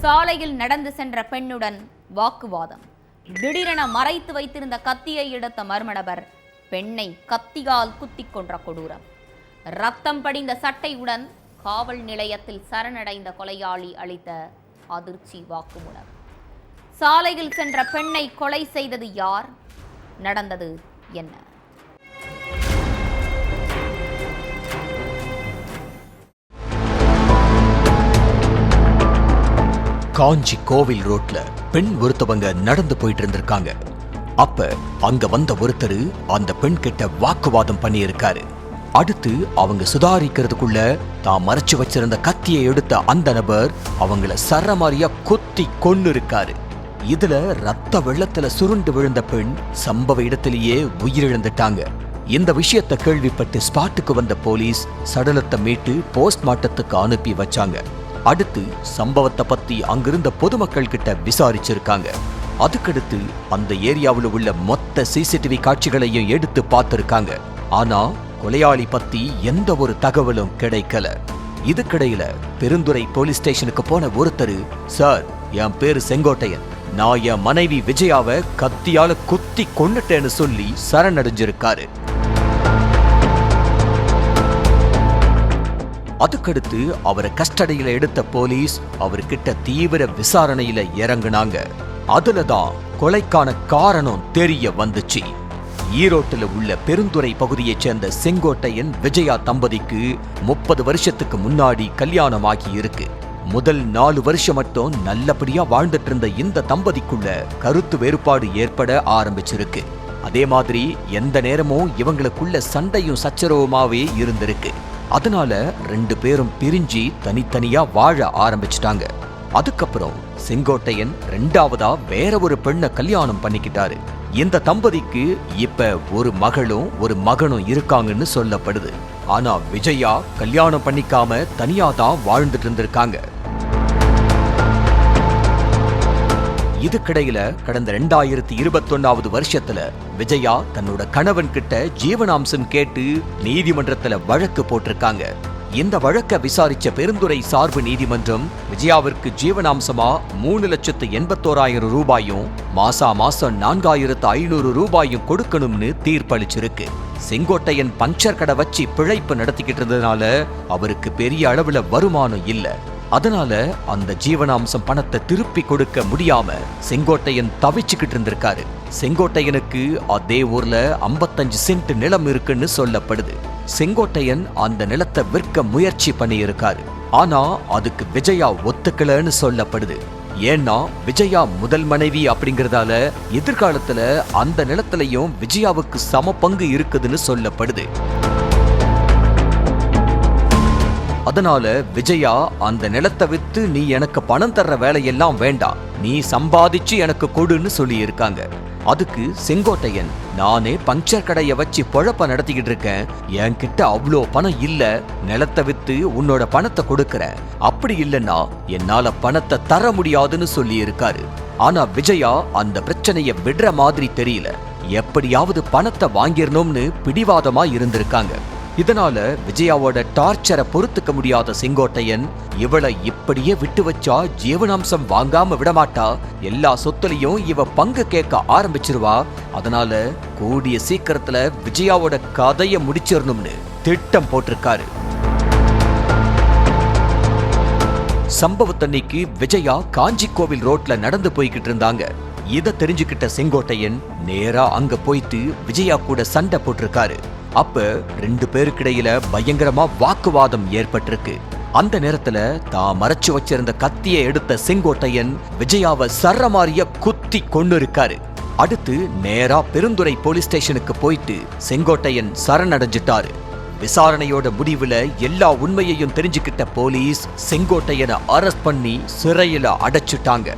சாலையில் நடந்து சென்ற பெண்ணுடன் வாக்குவாதம். திடீரென மறைத்து வைத்திருந்த கத்தியை எடுத்த மர்ம நபர் பெண்ணை கத்தியால் குத்திக் கொன்ற கொடூரம். ரத்தம் படிந்த சட்டையுடன் காவல் நிலையத்தில் சரணடைந்த கொலையாளி அளித்த அதிர்ச்சி வாக்குமூலம். சாலையில் சென்ற பெண்ணை கொலை செய்தது யார்? நடந்தது என்ன? காஞ்சி கோவில் ரோட்ல பெண் ஒருத்தவங்க நடந்து போயிட்டு இருந்திருக்காங்க. அப்ப அங்க வந்த ஒருத்தர் அந்த பெண் கிட்ட வாக்குவாதம் பண்ணி இருக்காரு. அடுத்து அவங்க சுதாரிக்கிறதுக்குள்ள தான் மறைச்சு வச்சிருந்த கத்தியை எடுத்த அந்த நபர் அவங்கள சரமாரியா கொத்தி கொன்னு இருக்காரு. இதுல ரத்த வெள்ளத்துல சுருண்டு விழுந்த பெண் சம்பவ இடத்திலேயே உயிரிழந்துட்டாங்க. இந்த விஷயத்தை கேள்விப்பட்டு ஸ்பாட்டுக்கு வந்த போலீஸ் சடலத்தை மீட்டு போஸ்ட்மார்ட்டத்துக்கு அனுப்பி வச்சாங்க. அடுத்து சம்பவத்தை பத்தி அங்கிருந்த பொதுமக்கள் கிட்ட விசாரிச்சிருக்காங்க. அதுக்கடுத்து அந்த ஏரியாவில் உள்ள மொத்த சிசிடிவி காட்சிகளையும் எடுத்து பார்த்திருக்காங்க. ஆனா கொலையாளி பத்தி எந்த ஒரு தகவலும் கிடைக்கல. இதுக்கிடையில பெருந்துறை போலீஸ் ஸ்டேஷனுக்கு போன ஒருத்தர், சார், என் பேரு செங்கோட்டையன், நான் என் மனைவி விஜயாவை கத்தியால குத்தி கொன்னுட்டேன்னு சொல்லி சரணடைஞ்சிருக்காரு. அதுக்கடுத்து அவரை கஸ்டடியில எடுத்த போலீஸ் அவர்கிட்ட தீவிர விசாரணையில இறங்குனாங்க. அதுலதான் கொலைக்கான காரணம் தெரிய வந்துச்சு. ஈரோட்டில் உள்ள பெருந்துறை பகுதியைச் சேர்ந்த செங்கோட்டையன் விஜயா தம்பதிக்கு 30 வருஷத்துக்கு முன்னாடி கல்யாணம் ஆகி இருக்கு. முதல் 4 வருஷம் மட்டும் நல்லபடியா வாழ்ந்துட்டு இருந்த இந்த தம்பதிக்குள்ள கருத்து வேறுபாடு ஏற்பட ஆரம்பிச்சிருக்கு. அதே மாதிரி எந்த நேரமும் இவங்களுக்குள்ள சண்டையும் சச்சரவுமாவே இருந்திருக்கு. அதனால 2 பேரும் பிரிஞ்சு தனித்தனியா வாழ ஆரம்பிச்சிட்டாங்க. அதுக்கப்புறம் செங்கோட்டையன் 2ஆவதா வேற ஒரு பெண்ணை கல்யாணம் பண்ணிக்கிட்டாரு. இந்த தம்பதிக்கு இப்ப ஒரு மகளும் ஒரு மகனும் இருக்காங்கன்னு சொல்லப்படுது. ஆனா விஜயா கல்யாணம் பண்ணிக்காம தனியாதான் வாழ்ந்துட்டு இருந்திருக்காங்க. இதுக்கிடையில கடந்த 2021 வருஷத்துல விஜயா தன்னோட கணவன் கிட்ட ஜீவனாம்சம் கேட்டு நீதிமன்றத்துல வழக்கு போட்டிருக்காங்க. இந்த வழக்க விசாரிச்ச பெருந்துறை சார்பு நீதிமன்றம் விஜயாவிற்கு ஜீவனாம்சமா 3,81,000 ரூபாயும் மாசம் 4,500 ரூபாயும் கொடுக்கணும்னு தீர்ப்பளிச்சிருக்கு. செங்கோட்டையன் பஞ்சர் கடை வச்சு பிழைப்பு நடத்திக்கிட்டு இருந்ததுனால அவருக்கு பெரிய அளவுல வருமானம் இல்ல. அதனால அந்த ஜீவனாம்சம் பணத்தை திருப்பி கொடுக்க முடியாம செங்கோட்டையன் தவிச்சுக்கிட்டு இருந்திருக்காரு. செங்கோட்டையனுக்கு அதே ஊர்ல 55 சென்ட் நிலம் இருக்குன்னு சொல்லப்படுது. செங்கோட்டையன் அந்த நிலத்தை விற்க முயற்சி பண்ணி இருக்காரு. ஆனா அதுக்கு விஜயா ஒத்துக்கலன்னு சொல்லப்படுது. ஏன்னா விஜயா முதல் மனைவி அப்படிங்கறதால எதிர்காலத்துல அந்த நிலத்திலையும் விஜயாவுக்கு சம பங்கு இருக்குதுன்னு சொல்லப்படுது. அதனால விஜயா அந்த நிலத்தை வித்து நீ எனக்கு பணம் தர்ற வேலையெல்லாம் வேண்டாம், நீ சம்பாதிச்சு எனக்கு கொடுன்னு சொல்லி இருக்காங்க. அதுக்கு செங்கோட்டையன், நானே பஞ்சர் கடையை வச்சு பொழப்ப நடத்திக்கிட்டு இருக்கேன், என்கிட்ட அவ்வளோ பணம் இல்ல, நிலத்தை வித்து உன்னோட பணத்தை கொடுக்கறேன், அப்படி இல்லைன்னா என்னால பணத்தை தர முடியாதுன்னு சொல்லி இருக்காரு. ஆனா விஜயா அந்த பிரச்சனைய விடுற மாதிரி தெரியல. எப்படியாவது பணத்தை வாங்கிடணும்னு பிடிவாதமா இருந்திருக்காங்க. இதனால விஜயாவோட டார்ச்சரை பொறுத்துக்க முடியாத செங்கோட்டையன் இவளை இப்படியே விட்டு வச்சா ஜீவனாம்சம் வாங்காம விடமாட்டா, எல்லா சொத்துலையும் இவ பங்கு கேட்க ஆரம்பிச்சிருவா, அதனால கூடிய சீக்கிரத்துல விஜயாவோட கதையை முடிச்சிடணும்னு திட்டம் போட்டிருக்காரு. சம்பவத்தன்னைக்கு விஜயா காஞ்சி கோவில் ரோட்ல நடந்து போய்கிட்டு இருந்தாங்க. இத தெரிஞ்சுக்கிட்ட செங்கோட்டையன் நேரா அங்க போயிட்டு விஜயா கூட சண்டை போட்டிருக்காரு. அப்ப 2 பேருக்கிடையில பயங்கரமா வாக்குவாதம் ஏற்பட்டிருக்கு. அந்த நேரத்துல தான் மறைச்சு வச்சிருந்த கத்தியை எடுத்த செங்கோட்டையன் விஜயாவை சரமாரியா குத்தி கொன்னு இருக்காரு. அடுத்து நேரா பெருந்துறை போலீஸ் ஸ்டேஷனுக்கு போயிட்டு செங்கோட்டையன் சரணடைஞ்சிட்டாரு. விசாரணையோட முடிவுல எல்லா உண்மையையும் தெரிஞ்சுக்கிட்ட போலீஸ் செங்கோட்டையனை அரெஸ்ட் பண்ணி சிறையில அடைச்சிட்டாங்க.